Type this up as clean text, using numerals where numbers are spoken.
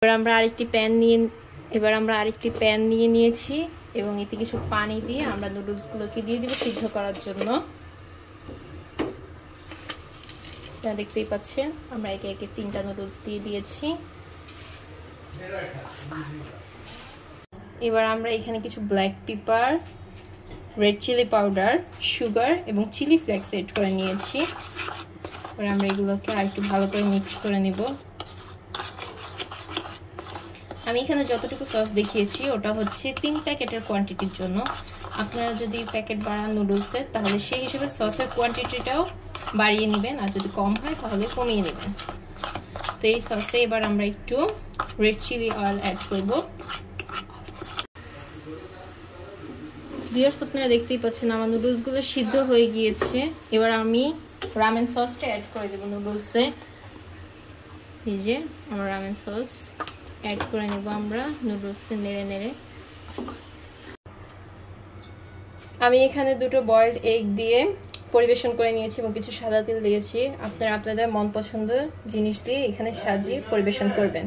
এবার আমরা আরেকটি প্যান নিয়ে নিয়েছি এবং এতে কিছু পানি দিয়ে আমরা নুডলসগুলোকে দিয়ে দিব সিদ্ধ করার জন্য। দেখতেই পাচ্ছেন আমরা একে একে 3টা নুডলস দিয়ে দিয়েছি। এবার আমরা এখানে কিছু black pepper, red chilli powder, sugar এবং চিলি ফ্লেক্স এড করে নিয়েছি। এবার আমরা এগুলোকে আরেকটু ভালো করে মিক্স করে নেব। আমি এখানে যতটুকু সস দেখিয়েছি ওটা হচ্ছে 3 প্যাকেটের কোয়ান্টিটির জন্য। আপনারা যদি প্যাকেট বাড়ান নুডলসের তাহলে সেই হিসেবে সসের কোয়ান্টিটিটাও বাড়িয়ে নেবেন, আর যদি কম হয় তাহলে কমিয়ে নেবেন। তো এই সসে এবার আমরা একটু রেড চিলি অয়েল অ্যাড করব। ভিউয়ার্স, আপনারা দেখতেই পাচ্ছেন আমার নুডলসগুলো সিদ্ধ হয়ে গিয়েছে। এবার আমি রামেন সসটা অ্যাড করে দেব নুডলসে। এই যে আমার রামেন সস অ্যাড করে নেব আমরা নুডলসে নেড়ে নেড়ে। আমি এখানে 2টো বয়েলড এগ দিয়ে পরিবেশন করে নিয়েছি এবং কিছু সাদা তেল দিয়েছি। আপনারা আপনাদের মন পছন্দ জিনিস দিয়ে এখানে সাজিয়ে পরিবেশন করবেন।